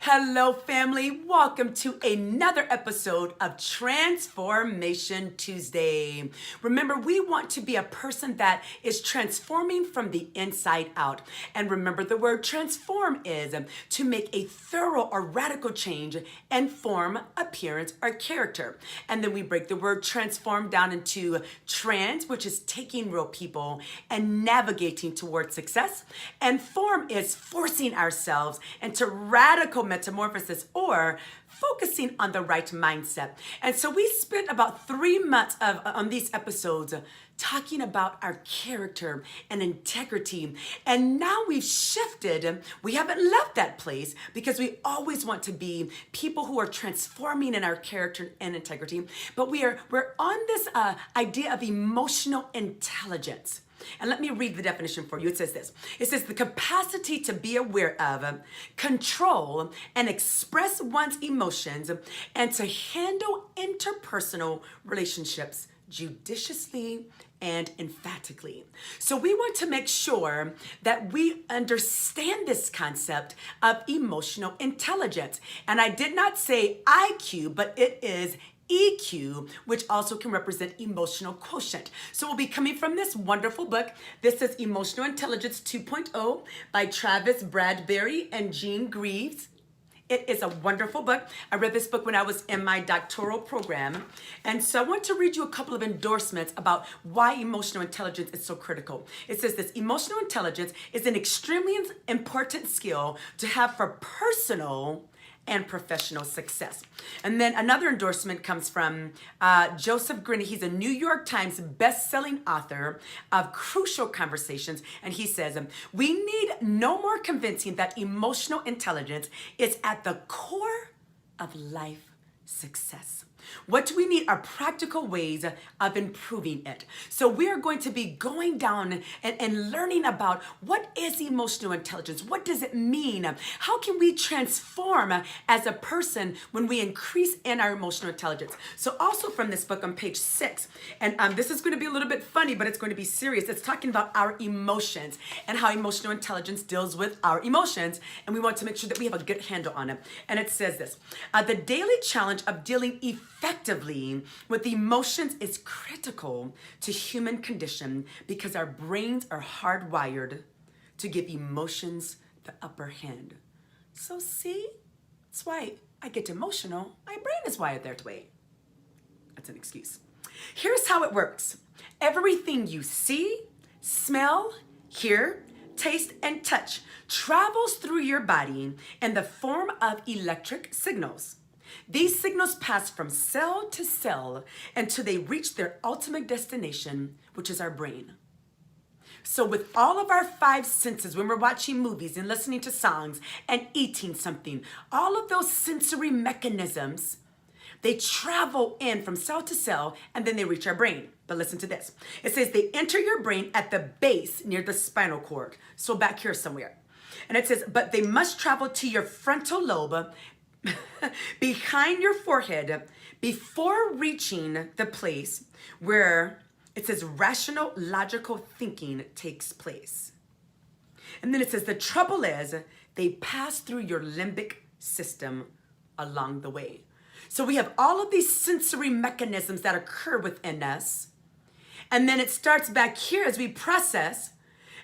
Hello, family. Welcome to another episode of Transformation Tuesday. Remember, we want to be a person that is transforming from the inside out. And remember, the word transform is to make a thorough or radical change in form, appearance, or character. And then we break the word transform down into trans, which is taking real people and navigating towards success. And form is forcing ourselves into radical metamorphosis or focusing on the right mindset. And so we spent about 3 months on these episodes talking about our character and integrity. And now we've shifted. We haven't left that place because we always want to be people who are transforming in our character and integrity. But we're on this idea of emotional intelligence. And let me read the definition for you. It says this. It says the capacity to be aware of, control, and express one's emotions, and to handle interpersonal relationships judiciously and emphatically. So we want to make sure that we understand this concept of emotional intelligence. And I did not say IQ, but it is EQ, which also can represent emotional quotient. So we'll be coming from this wonderful book. This is Emotional Intelligence 2.0 by Travis Bradberry and Jean Greaves. It is a wonderful book. I read this book when I was in my doctoral program. And so I want to read you a couple of endorsements about why emotional intelligence is so critical. It says this: emotional intelligence is an extremely important skill to have for personal and professional success. And then another endorsement comes from Joseph Grinny. He's a New York Times best-selling author of Crucial Conversations. And he says, we need no more convincing that emotional intelligence is at the core of life success. What do we need are practical ways of improving it. So we are going to be going down and learning about what is emotional intelligence? What does it mean? How can we transform as a person when we increase in our emotional intelligence? So also from this book on page 6, and this is going to be a little bit funny, but it's going to be serious. It's talking about our emotions and how emotional intelligence deals with our emotions. And we want to make sure that we have a good handle on it. And it says this: the daily challenge of dealing effectively with emotions is critical to human condition because our brains are hardwired to give emotions the upper hand. So see, that's why I get emotional. My brain is wired that way. That's an excuse. Here's how it works. Everything you see, smell, hear, taste, and touch travels through your body in the form of electric signals. These signals pass from cell to cell until they reach their ultimate destination, which is our brain. So with all of our 5 senses, when we're watching movies and listening to songs and eating something, all of those sensory mechanisms, they travel in from cell to cell and then they reach our brain. But listen to this. It says they enter your brain at the base near the spinal cord. So back here somewhere. And it says, but they must travel to your frontal lobe behind your forehead before reaching the place where it says rational, logical thinking takes place. And then it says the trouble is they pass through your limbic system along the way. So we have all of these sensory mechanisms that occur within us. And then it starts back here as we process.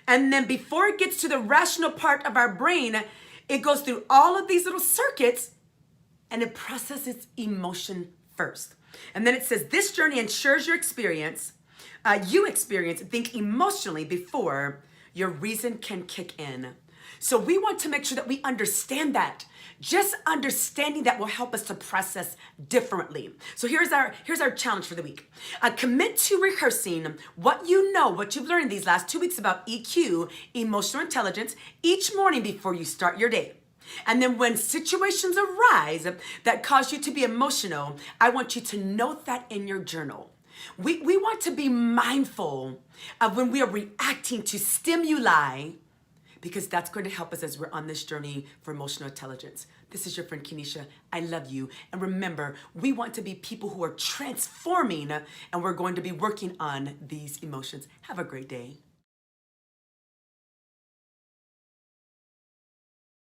And then before it gets to the rational part of our brain, it goes through all of these little circuits and it processes emotion first. And then it says this journey ensures you experience think emotionally before your reason can kick in. So we want to make sure that we understand that. Just understanding that will help us to process differently. So here's our challenge for the week. Commit to rehearsing what you know, what you've learned these last 2 weeks about EQ, emotional intelligence, each morning before you start your day. And then when situations arise that cause you to be emotional, I want you to note that in your journal. We want to be mindful of when we are reacting to stimuli, because that's going to help us as we're on this journey for emotional intelligence. This is your friend Kenesha. I love you. And remember, we want to be people who are transforming, and we're going to be working on these emotions. Have a great day.